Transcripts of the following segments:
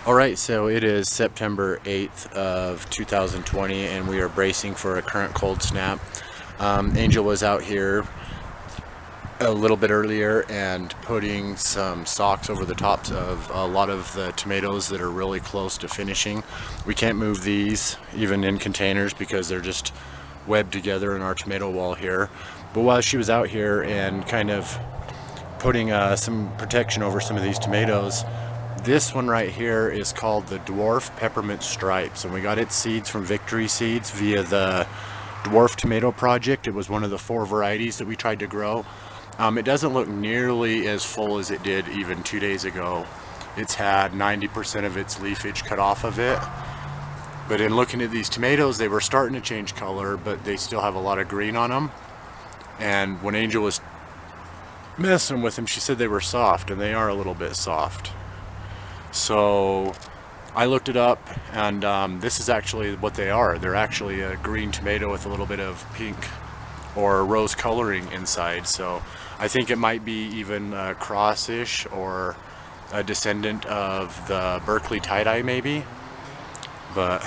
Alright, so it is September 8th of 2020 and we are bracing for a current cold snap. Angel was out here a little bit earlier and putting some socks over the tops of a lot of the tomatoes that are really close to finishing. We can't move these even in containers because they're just webbed together in our tomato wall here. But while she was out here and kind of putting some protection over some of these tomatoes, this one right here is called the Dwarf Peppermint Stripes, and we got its seeds from Victory Seeds via the Dwarf Tomato Project. It was one of the 4 varieties that we tried to grow. It doesn't look nearly as full as it did even 2 days ago. It's had 90% of its leafage cut off of it. But in looking at these tomatoes, they were starting to change color, but they still have a lot of green on them. And when Angel was messing with them, she said they were soft, and they are a little bit soft. So I looked it up, and this is actually what they are. They're actually a green tomato with a little bit of pink or rose coloring inside. So I think it might be even cross-ish or a descendant of the Berkeley tie-dye maybe. But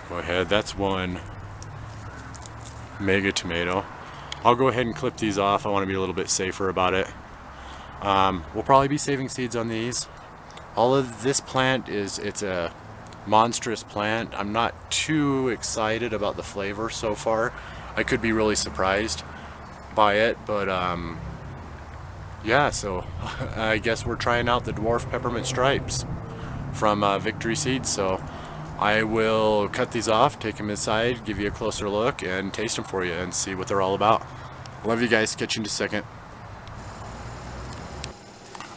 go ahead, that's one mega tomato. I'll go ahead and clip these off. I want to be a little bit safer about it. We'll probably be saving seeds on these. All of this plant it's a monstrous plant. I'm not too excited about the flavor so far. I could be really surprised by it, but yeah, so I guess we're trying out the Dwarf Peppermint Stripes from Victory Seeds. So I will cut these off, take them inside, give you a closer look, and taste them for you and see what they're all about. Love you guys. Catch you in a second.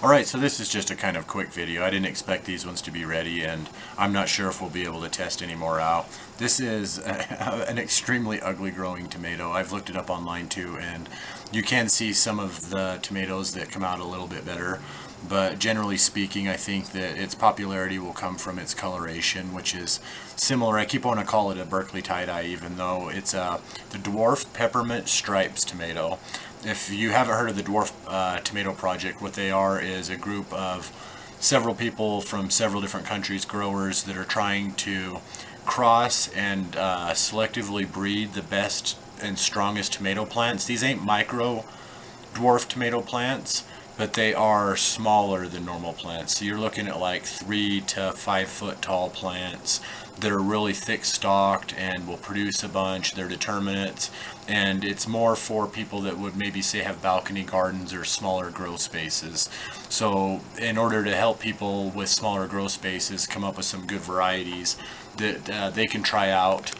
Alright, so this is just a kind of quick video. I didn't expect these ones to be ready, and I'm not sure if we'll be able to test any more out. This is an extremely ugly growing tomato. I've looked it up online too, and you can see some of the tomatoes that come out a little bit better. But generally speaking, I think that its popularity will come from its coloration, which is similar. I keep wanting to call it a Berkeley tie-dye, even though it's the Dwarf Peppermint Stripes tomato. If you haven't heard of the Dwarf Tomato Project, what they are is a group of several people from several different countries, growers, that are trying to cross and selectively breed the best and strongest tomato plants. These ain't micro dwarf tomato plants, but they are smaller than normal plants. So you're looking at like 3 to 5 foot tall plants that are really thick stalked and will produce a bunch. They're determinates, and it's more for people that would maybe say have balcony gardens or smaller grow spaces. So in order to help people with smaller grow spaces come up with some good varieties that they can try out,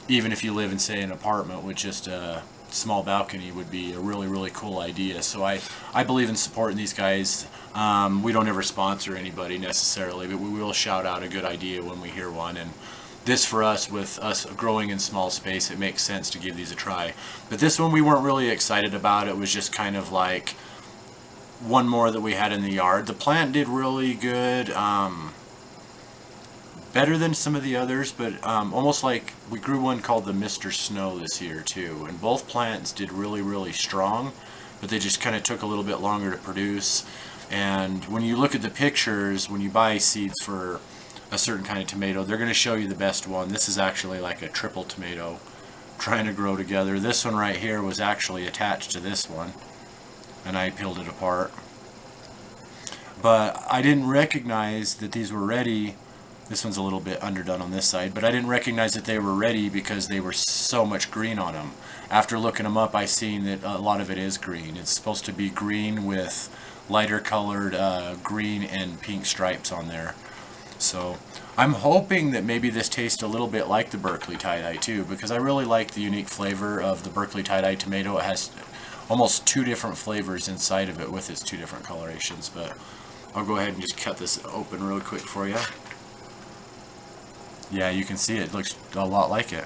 even if you live in, say, an apartment with just a small balcony, would be a really cool idea. So I believe in supporting these guys. We don't ever sponsor anybody necessarily, but we will shout out a good idea when we hear one. And this, for us, with us growing in small space, it makes sense to give these a try. But this one we weren't really excited about. It was just kind of like one more that we had in the yard. The plant did really good. Better than some of the others, but almost like we grew one called the Mr. Snow this year too, and both plants did really strong, but they just kind of took a little bit longer to produce. And when you look at the pictures, when you buy seeds for a certain kind of tomato, they're going to show you the best one. This is actually like a triple tomato trying to grow together. This one right here was actually attached to this one, and I peeled it apart. But I didn't recognize that these were ready. This one's a little bit underdone on this side, but I didn't recognize that they were ready because they were so much green on them. After looking them up, I seen that a lot of it is green. It's supposed to be green with lighter colored green and pink stripes on there. So I'm hoping that maybe this tastes a little bit like the Berkeley tie-dye too, because I really like the unique flavor of the Berkeley tie-dye tomato. It has almost 2 different flavors inside of it with its 2 different colorations. But I'll go ahead and just cut this open real quick for you. Yeah, you can see it looks a lot like it.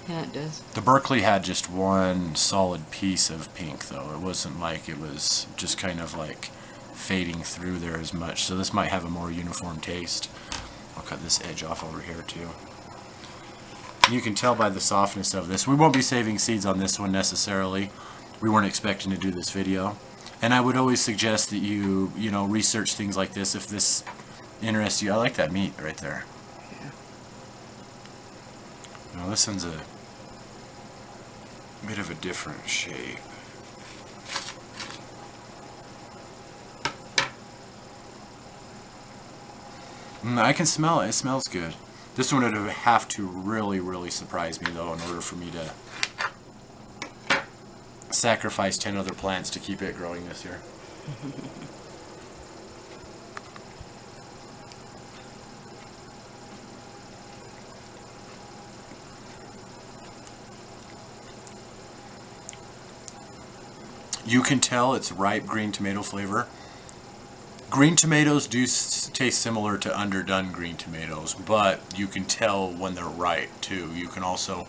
Yeah, it does. The Berkeley had just one solid piece of pink, though. It wasn't like it was just kind of like fading through there as much. So this might have a more uniform taste. I'll cut this edge off over here too. You can tell by the softness of this. We won't be saving seeds on this one necessarily. We weren't expecting to do this video. And I would always suggest that you know, research things like this if this interests you. I like that meat right there. Yeah. Now this one's a bit of a different shape. I can smell it. It smells good. This one would have to really, really surprise me, though, in order for me to sacrifice 10 other plants to keep it growing this year. You can tell it's ripe green tomato flavor. Green tomatoes do taste similar to underdone green tomatoes, but you can tell when they're ripe too. You can also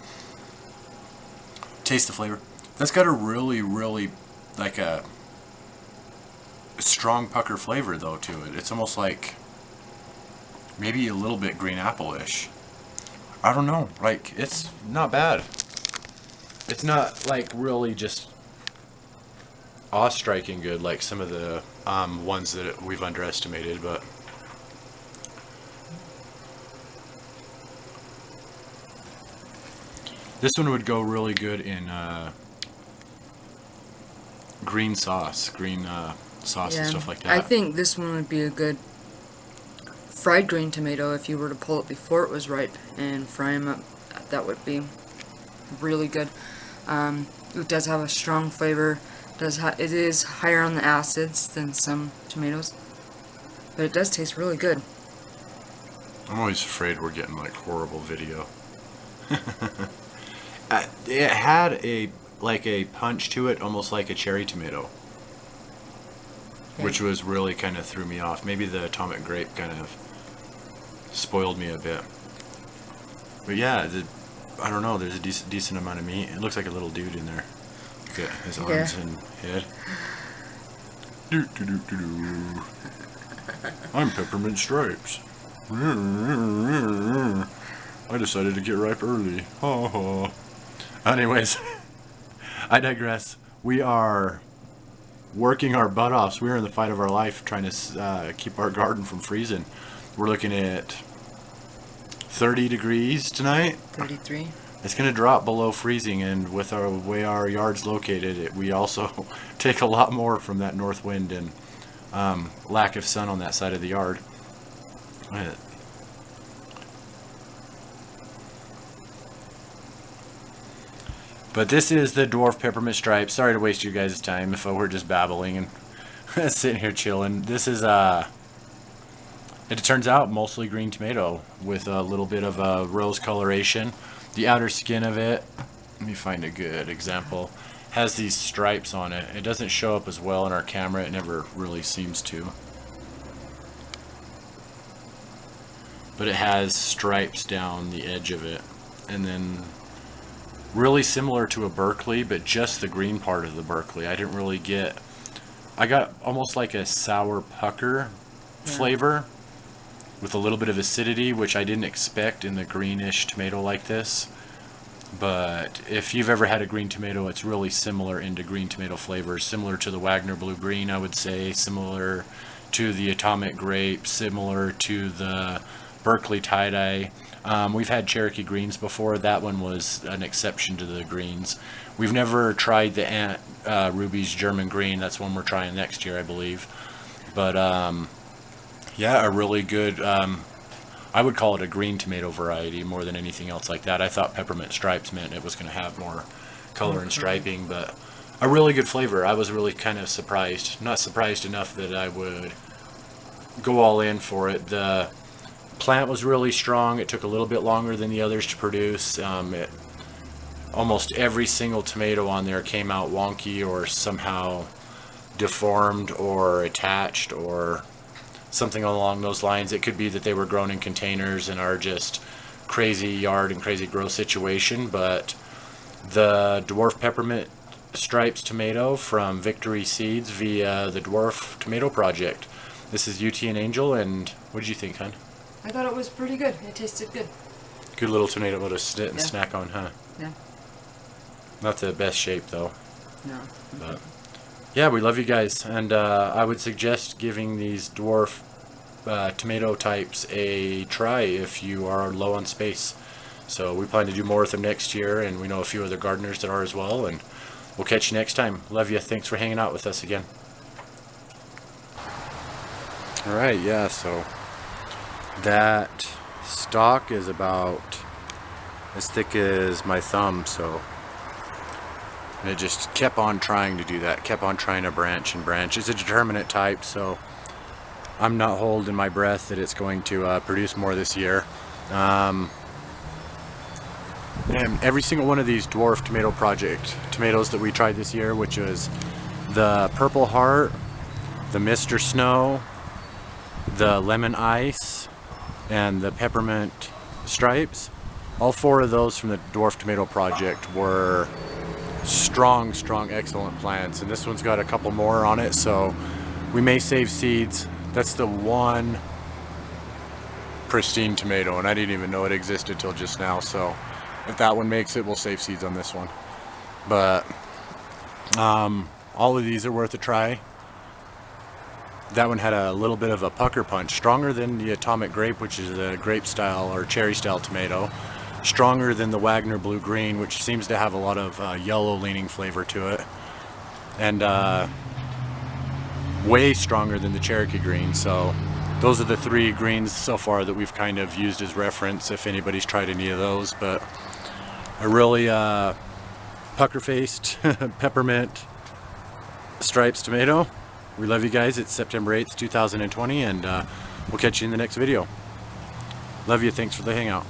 taste the flavor. That's got a really, really like a strong pucker flavor though to it. It's almost like maybe a little bit green apple-ish. I don't know. Like, it's not bad. It's not like really just awe-striking good like some of the ones that we've underestimated, but this one would go really good in green sauce, and stuff like that. I think this one would be a good fried green tomato if you were to pull it before it was ripe and fry them up. That would be really good. It does have a strong flavor. It is higher on the acids than some tomatoes, but it does taste really good. I'm always afraid we're getting like horrible video. It had a punch to it, almost like a cherry tomato, which was really kind of threw me off. Maybe the atomic grape kind of spoiled me a bit. But yeah, I don't know. There's a decent amount of meat. It looks like a little dude in there. Look at his arms and head. I'm Peppermint Stripes. I decided to get ripe early. Anyways, I digress. We are working our butt offs. We're in the fight of our life trying to keep our garden from freezing. We're looking at 30 degrees tonight. 33. It's going to drop below freezing, and with our way our yard's located, we also take a lot more from that north wind and lack of sun on that side of the yard. But this is the Dwarf Peppermint Stripe. Sorry to waste you guys' time if we're just babbling and sitting here chilling. This is it turns out mostly green tomato with a little bit of rose coloration. The outer skin of it, let me find a good example, has these stripes on it. It doesn't show up as well in our camera. It never really seems to. But it has stripes down the edge of it. And then really similar to a Berkeley, but just the green part of the Berkeley. I didn't really get... I got almost like a sour pucker flavor with a little bit of acidity, which I didn't expect in the greenish tomato like this. But if you've ever had a green tomato, it's really similar into green tomato flavors, similar to the Wagner Blue Green, I would say, similar to the Atomic Grape, similar to the Berkeley Tie-Dye. We've had Cherokee Greens before. That one was an exception to the greens. We've never tried the Aunt Ruby's German Green. That's one we're trying next year, I believe. But yeah, a really good, I would call it a green tomato variety more than anything else like that. I thought Peppermint Stripes meant it was going to have more color and striping, but a really good flavor. I was really kind of surprised. Not surprised enough that I would go all in for it. The plant was really strong. It took a little bit longer than the others to produce. Almost every single tomato on there came out wonky or somehow deformed or attached or something along those lines. It could be that they were grown in containers and are just crazy yard and crazy grow situation, but the Dwarf Peppermint Stripes tomato from Victory Seeds via the Dwarf Tomato Project. This is UT and Angel, and what did you think, hon? I thought it was pretty good. It tasted good. Good little tomato to sit and snack on, huh? Yeah. Not the best shape, though. No. But yeah, we love you guys, and I would suggest giving these dwarf tomato types a try if you are low on space. So we plan to do more with them next year, and we know a few other gardeners that are as well, and we'll catch you next time. Love you. Thanks for hanging out with us again. Alright, yeah, so that stalk is about as thick as my thumb, so and it just kept on trying to do that, kept on trying to branch and branch. It's a determinate type, so I'm not holding my breath that it's going to produce more this year. And every single one of these dwarf tomato project tomatoes that we tried this year, which was the Purple Heart, the Mr. Snow, the Lemon Ice, and the Peppermint Stripes, all 4 of those from the Dwarf Tomato Project were strong, excellent plants. And this one's got a couple more on it, so we may save seeds. That's the one pristine tomato, and I didn't even know it existed till just now, so if that one makes it, we'll save seeds on this one. But all of these are worth a try. That one had a little bit of a pucker punch, stronger than the Atomic Grape, which is a grape style or cherry style tomato, stronger than the Wagner Blue Green, which seems to have a lot of yellow leaning flavor to it, and way stronger than the Cherokee Green. So those are the 3 greens so far that we've kind of used as reference if anybody's tried any of those. But a really pucker-faced Peppermint Stripes tomato. We love you guys. It's September 8th, 2020, and we'll catch you in the next video. Love you. Thanks for the hangout.